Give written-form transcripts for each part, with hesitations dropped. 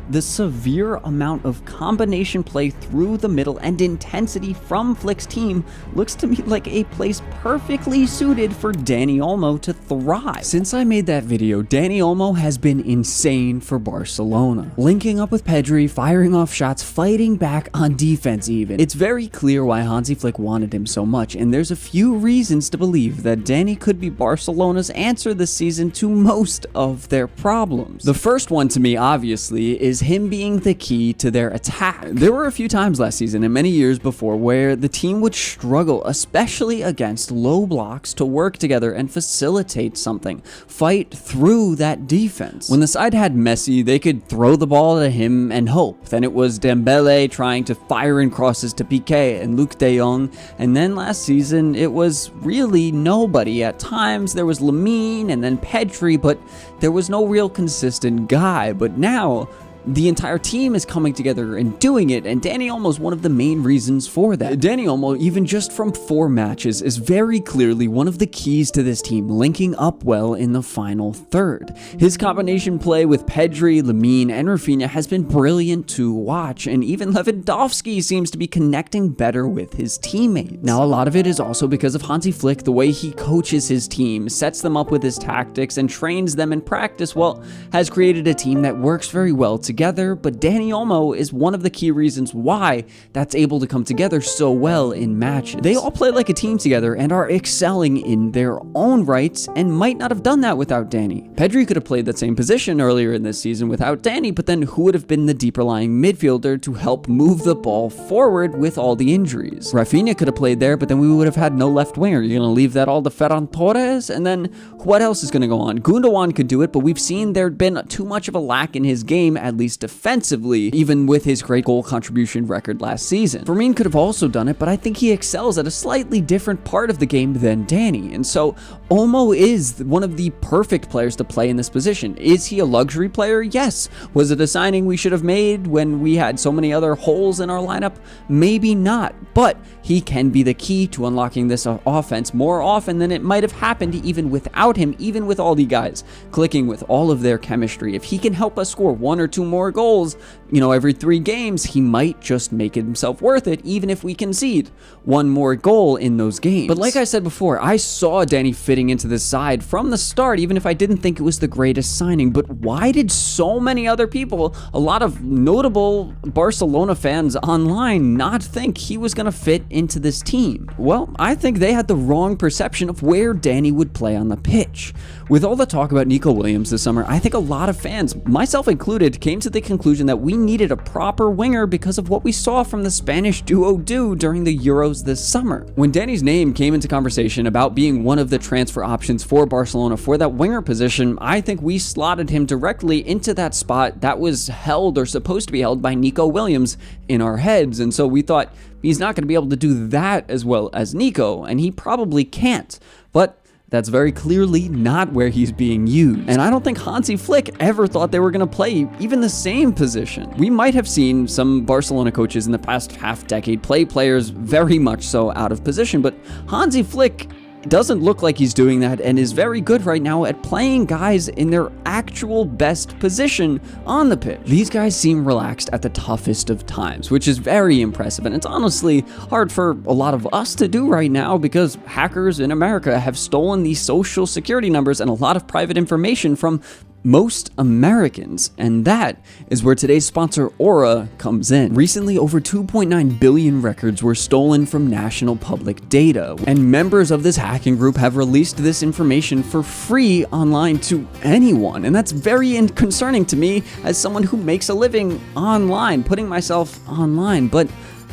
The severe amount of combination play through the middle and intensity from Flick's team looks to me like a place perfectly suited for Dani Olmo to thrive. Since I made that video, Dani Olmo has been insane for Barcelona. Linking up with Pedri, firing off shots, fighting back on defense even. It's very clear why Hansi Flick wanted him so much, and there's a few reasons to believe that Dani could be Barcelona's answer this season to most of their problems. The first one to me, obviously, is him being the key to their attack. There were a few times last season and many years before where the team would struggle, especially against low blocks, to work together and facilitate something, fight through that defense. When the side had Messi, they could throw the ball to him and hope. Then it was Dembele trying to fire in crosses to Piqué and Luuk de Jong, and then last season it was really nobody. At times there was Lamine and then Pedri, but there was no real consistent guy. But now the entire team is coming together and doing it, and Dani Olmo is one of the main reasons for that. Dani Olmo, even just from 4 matches, is very clearly one of the keys to this team linking up well in the final third. His combination play with Pedri, Lamine, and Rafinha has been brilliant to watch, and even Lewandowski seems to be connecting better with his teammates. Now, a lot of it is also because of Hansi Flick. The way he coaches his team, sets them up with his tactics, and trains them in practice, well, has created a team that works very well together. But Dani Olmo is one of the key reasons why that's able to come together so well in matches. They all play like a team together and are excelling in their own rights, and might not have done that without Dani. Pedri could have played that same position earlier in this season without Dani, but then who would have been the deeper lying midfielder to help move the ball forward with all the injuries? Rafinha could have played there, but then we would have had no left winger. You're going to leave that all to Ferran Torres? And then what else is going to go on? Gundogan could do it, but we've seen there'd been too much of a lack in his game, at least defensively, even with his great goal contribution record last season. Firmino could have also done it, but I think he excels at a slightly different part of the game than Dani, and so Olmo is one of the perfect players to play in this position. Is he a luxury player? Yes. Was it a signing we should have made when we had so many other holes in our lineup? Maybe not, but he can be the key to unlocking this offense more often than it might have happened even without him, even with all the guys clicking with all of their chemistry. If he can help us score 1 or 2 more goals, every 3 games, he might just make it himself worth it, even if we concede 1 more goal in those games. But like I said before, I saw Dani fitting into this side from the start, even if I didn't think it was the greatest signing. But why did so many other people, a lot of notable Barcelona fans online, not think he was going to fit into this team? Well, I think they had the wrong perception of where Dani would play on the pitch. With all the talk about Nico Williams this summer, I think a lot of fans, myself included, came to the conclusion that we needed a proper winger because of what we saw from the Spanish duo do during the Euros this summer. When Dani's name came into conversation about being one of the transfer options for Barcelona for that winger position, I think we slotted him directly into that spot that was held or supposed to be held by Nico Williams in our heads, and so we thought he's not going to be able to do that as well as Nico, and he probably can't. But that's very clearly not where he's being used. And I don't think Hansi Flick ever thought they were going to play even the same position. We might have seen some Barcelona coaches in the past half-decade play players very much so out of position, but Hansi Flick doesn't look like he's doing that and is very good right now at playing guys in their actual best position on the pitch. These guys seem relaxed at the toughest of times, which is very impressive, and it's honestly hard for a lot of us to do right now because hackers in America have stolen these social security numbers and a lot of private information from most Americans, and that is where today's sponsor Aura comes in. Recently, over 2.9 billion records were stolen from national public data, and members of this hacking group have released this information for free online to anyone, and that's very concerning to me as someone who makes a living online, putting myself online, but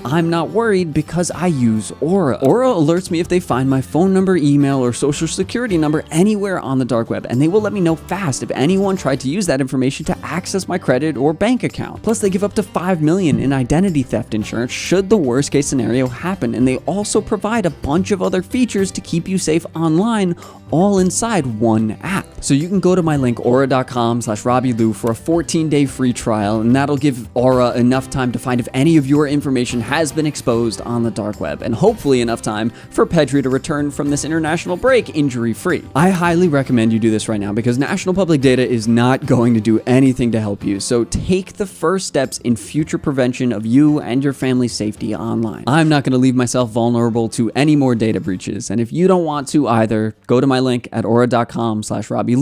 I'm not worried because I use Aura. Aura alerts me if they find my phone number, email, or social security number anywhere on the dark web, and they will let me know fast if anyone tried to use that information to access my credit or bank account. Plus, they give up to $5 million in identity theft insurance should the worst case scenario happen, and they also provide a bunch of other features to keep you safe online, all inside one app. So you can go to my link, aura.com/RobbieLou, for a 14-day free trial, and that'll give Aura enough time to find if any of your information has been exposed on the dark web, and hopefully enough time for Pedri to return from this international break injury-free. I highly recommend you do this right now because National Public Data is not going to do anything to help you, so take the first steps in future prevention of you and your family's safety online. I'm not going to leave myself vulnerable to any more data breaches, and if you don't want to either, go to my link at aura.com/RobbieLou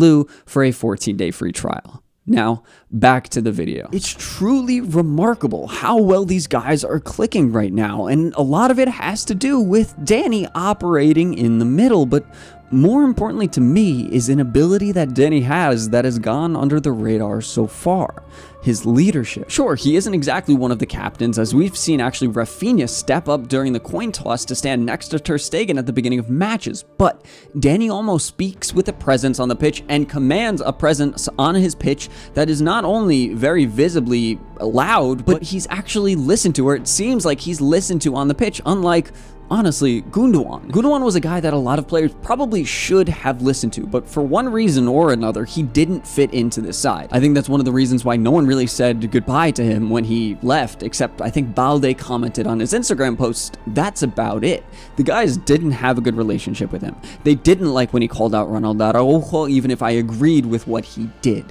for a 14-day free trial. Now, back to the video. It's truly remarkable how well these guys are clicking right now, and a lot of it has to do with Danny operating in the middle, but more importantly to me is an ability that Danny has that has gone under the radar so far. His leadership. Sure, he isn't exactly one of the captains, as we've seen actually Rafinha step up during the coin toss to stand next to Ter Stegen at the beginning of matches, but Dani Olmo speaks with a presence on the pitch and commands a presence on his pitch that is not only very visibly loud, but he's actually listened to, or it seems like he's listened to on the pitch, unlike honestly, Gundogan. Gundogan was a guy that a lot of players probably should have listened to, but for one reason or another, he didn't fit into this side. I think that's one of the reasons why no one really said goodbye to him when he left, except I think Balde commented on his Instagram post, that's about it. The guys didn't have a good relationship with him. They didn't like when he called out Ronaldo Araujo, even if I agreed with what he did.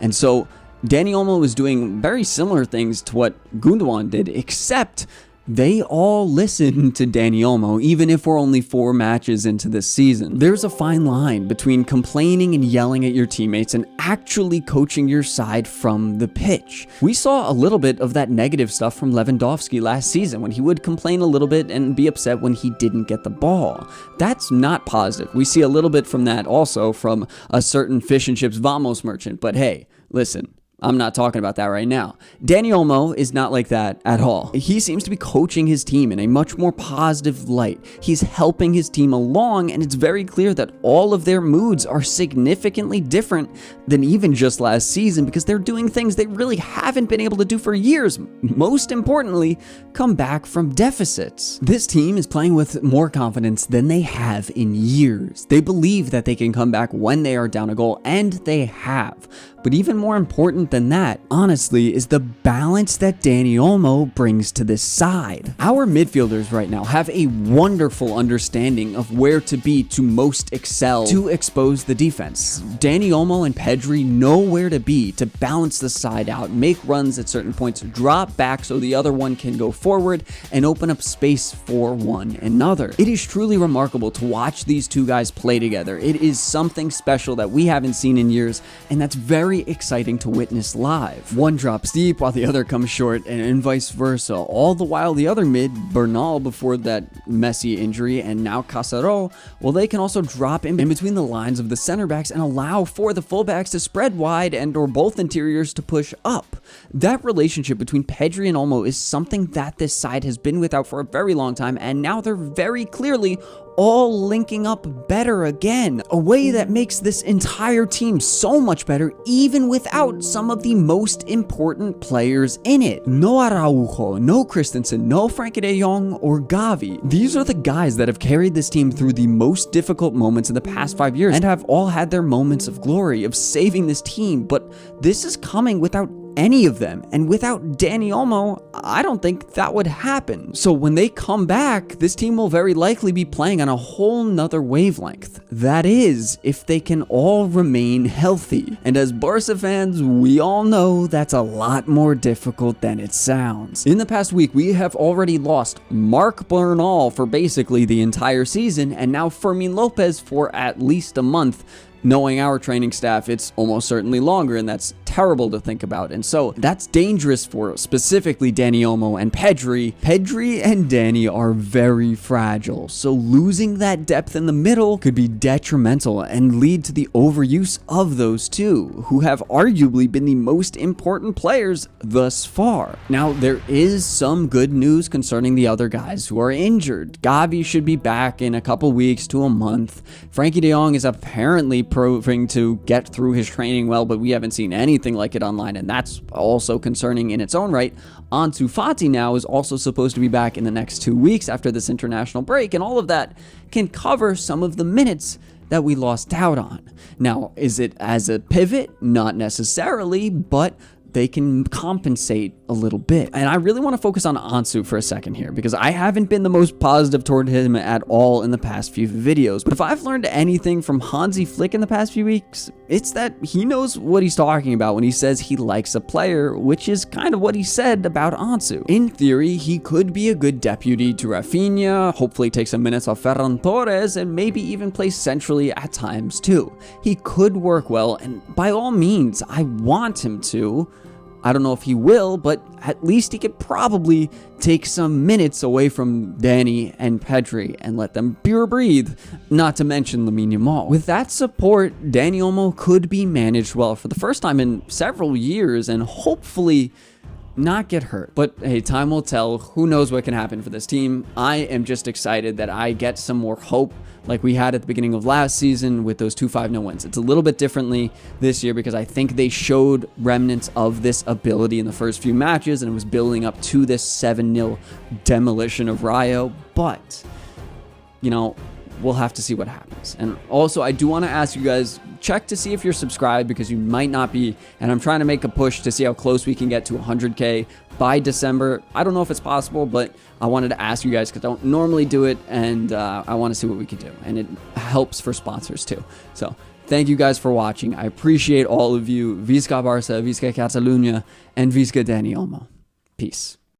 And so, Dani Olmo was doing very similar things to what Gundogan did, except they all listen to Dani Olmo, even if we're only 4 matches into this season. There's a fine line between complaining and yelling at your teammates and actually coaching your side from the pitch. We saw a little bit of that negative stuff from Lewandowski last season when he would complain a little bit and be upset when he didn't get the ball. That's not positive. We see a little bit from that also from a certain fish and chips Vamos merchant, but hey, listen. I'm not talking about that right now. Dani Olmo is not like that at all. He seems to be coaching his team in a much more positive light. He's helping his team along, and it's very clear that all of their moods are significantly different than even just last season because they're doing things they really haven't been able to do for years. Most importantly, come back from deficits. This team is playing with more confidence than they have in years. They believe that they can come back when they are down a goal, and they have. But even more important than that, honestly, is the balance that Dani Olmo brings to this side. Our midfielders right now have a wonderful understanding of where to be to most excel to expose the defense. Dani Olmo and Pedri know where to be to balance the side out, make runs at certain points, drop back so the other one can go forward, and open up space for one another. It is truly remarkable to watch these two guys play together. It is something special that we haven't seen in years, and that's very exciting to witness live. One drops deep while the other comes short, and vice versa. All the while the other mid, Bernal before that Messi injury, and now Casero, well, they can also drop in between the lines of the center backs and allow for the fullbacks to spread wide and or both interiors to push up. That relationship between Pedri and Olmo is something that this side has been without for a very long time, and now they're very clearly all linking up better again, a way that makes this entire team so much better even without some of the most important players in it. No Araujo, no Christensen, no Frenkie de Jong or Gavi. These are the guys that have carried this team through the most difficult moments in the past 5 years and have all had their moments of glory of saving this team, but this is coming without any of them, and without Dani Olmo, I don't think that would happen. So when they come back, this team will very likely be playing on a whole nother wavelength. That is, if they can all remain healthy. And as Barca fans, we all know that's a lot more difficult than it sounds. In the past week, we have already lost Marc Bernal for basically the entire season, and now Fermin Lopez for at least a month. Knowing our training staff, it's almost certainly longer, and that's terrible to think about. And so that's dangerous for specifically Dani Olmo and Pedri. Pedri and Dani are very fragile, so losing that depth in the middle could be detrimental and lead to the overuse of those two, who have arguably been the most important players thus far. Now, there is some good news concerning the other guys who are injured. Gavi should be back in a couple weeks to a month. Frenkie de Jong is apparently proving to get through his training well, but we haven't seen anything like it online, and that's also concerning in its own right. Ansu Fati now is also supposed to be back in the next 2 weeks after this international break, and all of that can cover some of the minutes that we lost out on. Now, is it as a pivot? Not necessarily, but they can compensate a little bit. And I really want to focus on Ansu for a second here, because I haven't been the most positive toward him at all in the past few videos. But if I've learned anything from Hansi Flick in the past few weeks, it's that he knows what he's talking about when he says he likes a player, which is kind of what he said about Ansu. In theory, he could be a good deputy to Rafinha, hopefully take some minutes off Ferran Torres, and maybe even play centrally at times too. He could work well, and by all means, I want him to. I don't know if he will, but at least he could probably take some minutes away from Dani and Pedri and let them breathe, not to mention Lamine Yamal. With that support, Dani Olmo could be managed well for the first time in several years and hopefully not get hurt. But hey, time will tell. Who knows what can happen for this team. I am just excited that I get some more hope like we had at the beginning of last season with those 2 5-0 wins. It's a little bit differently this year because I think they showed remnants of this ability in the first few matches, and it was building up to this 7-0 demolition of Rayo. But, you know, we'll have to see what happens. And also, I do want to ask you guys, check to see if you're subscribed, because you might not be, and I'm trying to make a push to see how close we can get to 100K by December. I don't know if it's possible, but I wanted to ask you guys because I don't normally do it, and I want to see what we can do, and it helps for sponsors too. So thank you guys for watching. I appreciate all of you. Visca Barça, Visca Catalunya, and Visca Dani Olmo. Peace.